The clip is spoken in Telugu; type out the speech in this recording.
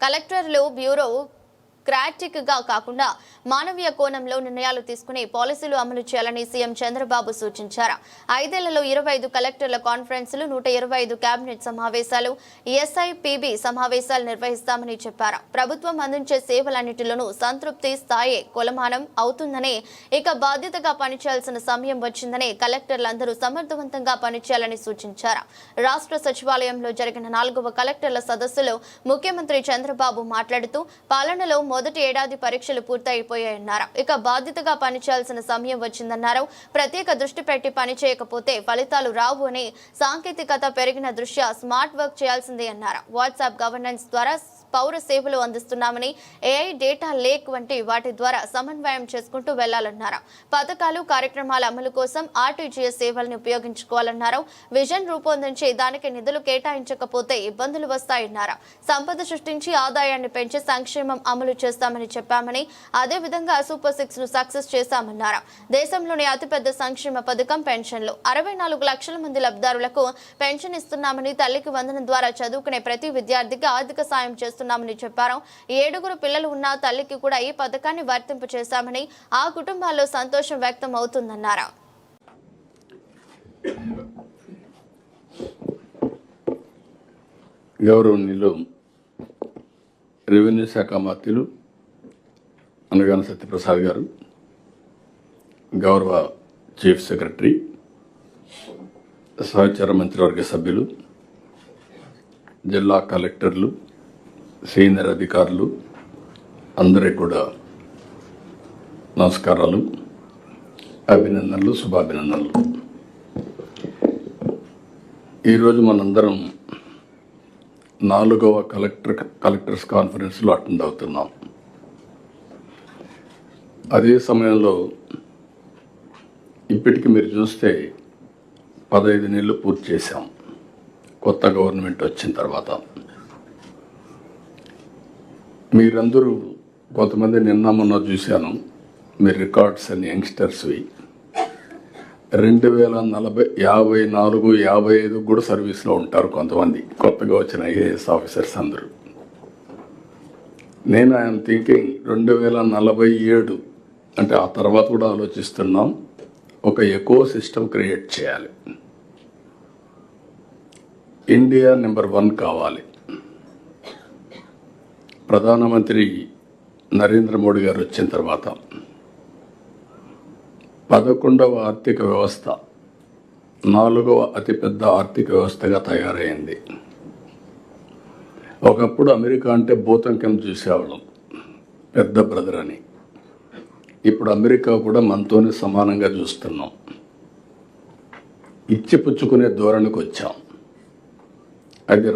కలెక్టర్లు బ్యూరో క్రాటిక్ గా కాకుండా మానవీయ కోణంలో నిర్ణయాలు తీసుకుని పాలసీలు అమలు చేయాలని సీఎం చంద్రబాబు సూచించారు. 5 ఏళ్లలో 25 కలెక్టర్ల కాన్ఫరెన్సులు, 125 కేబినెట్ సమావేశాలు, ఎస్ఐపిబి సమావేశాలు నిర్వహిస్తామని చెప్పారు. ప్రభుత్వం అందించే సేవలన్నిటిలోనూ సంతృప్తి స్థాయి కొలమానం అవుతుందని, ఇక బాధ్యతగా పనిచేయాల్సిన సమయం వచ్చిందని కలెక్టర్లందరూ సమర్థవంతంగా పనిచేయాలని సూచించారు. రాష్ట్ర సచివాలయంలో జరిగిన 4వ కలెక్టర్ల సదస్సులో ముఖ్యమంత్రి చంద్రబాబు మాట్లాడుతూ పాలనలో మొదటి ఏడాది పరీక్షలు పూర్తయిపోయాయన్నారు. ఇక బాధ్యతగా పనిచేయాల్సిన సమయం వచ్చిందన్నారు. ప్రత్యేక దృష్టి పెట్టి పని చేయకపోతే ఫలితాలు రావు అని, సాంకేతికత పెరిగిన దృష్ట్యా స్మార్ట్ వర్క్ చేయాల్సిందే అన్నారు. వాట్సాప్ గవర్నెన్స్ ద్వారా పౌర సేవలు అందిస్తున్నామని, ఏఐ, డేటా లేక్ వంటి వాటి ద్వారా సమన్వయం చేసుకుంటూ వెళ్లాలన్నారు. పథకాలు, కార్యక్రమాల అమలు కోసం ఆర్టీజీఎస్ సేవలను ఉపయోగించుకోవాలన్నారు. విజన్ రూపొందించి దానికి నిధులు కేటాయించకపోతే ఇబ్బందులు వస్తాయన్నారు. సంపద సృష్టించి ఆదాయాన్ని పెంచి సంక్షేమం అమలు చేస్తామని చెప్పామని, అదేవిధంగా సూపర్ 6 ను సక్సెస్ చేశామన్నారు. దేశంలోని అతిపెద్ద సంక్షేమ పథకం పెన్షన్లు. 64 లక్షల మంది లబ్ధిదారులకు పెన్షన్ ఇస్తున్నామని, తల్లికి వందనం ద్వారా చదువుకునే ప్రతి విద్యార్థికి ఆర్థిక సాయం చేస్తున్నామని చెప్పారు. 7 పిల్లలు ఉన్న తల్లికి కూడా ఈ పథకాన్ని వర్తింపు చేశామని, ఆ కుటుంబాల్లో సంతోషం వ్యక్తం అవుతుందన్నారు. గౌరవనీయులు రెవెన్యూ శాఖ మంత్రులు అనగాన సత్యప్రసాద్ గారు, గౌరవ చీఫ్ సెక్రటరీ, సహచర మంత్రివర్గ సభ్యులు, జిల్లా కలెక్టర్లు, సీనియర్ అధికారులు అందరికీ కూడా నమస్కారాలు, అభినందనలు, శుభాభినందనలు. ఈరోజు మనందరం 4వ కలెక్టర్స్ కాన్ఫరెన్స్లో అటెండ్ అవుతున్నాం. అదే సమయంలో ఇప్పటికి మీరు చూస్తే 15 నెలలు పూర్తి చేశాం కొత్త గవర్నమెంట్ వచ్చిన తర్వాత. మీరందరూ కొంతమంది నిన్న మొన్న చూశాను, మీ రికార్డ్స్ అన్ని యంగ్స్టర్స్వి. 2040, 54, 55 కూడా సర్వీస్లో ఉంటారు కొంతమంది కొత్తగా వచ్చిన ఐఏఎస్ ఆఫీసర్స్ అందరూ. నేను ఐఎమ్ థింకింగ్ 2047 అంటే ఆ తర్వాత కూడా ఆలోచిస్తున్నాం, ఒక ఎకో సిస్టమ్ క్రియేట్ చేయాలి. ఇండియా నెంబర్ 1 కావాలి. ప్రధానమంత్రి నరేంద్ర మోడీ గారు వచ్చిన తర్వాత 11వ ఆర్థిక వ్యవస్థ 4వ అతిపెద్ద ఆర్థిక వ్యవస్థగా తయారైంది. ఒకప్పుడు అమెరికా అంటే భూతం కింద చూసేవాళ్ళం, పెద్ద బ్రదర్ అని. ఇప్పుడు అమెరికా కూడా మనతోనే సమానంగా చూస్తున్నాం. ఇచ్చిపుచ్చుకునే ధోరణికి వచ్చాం. అది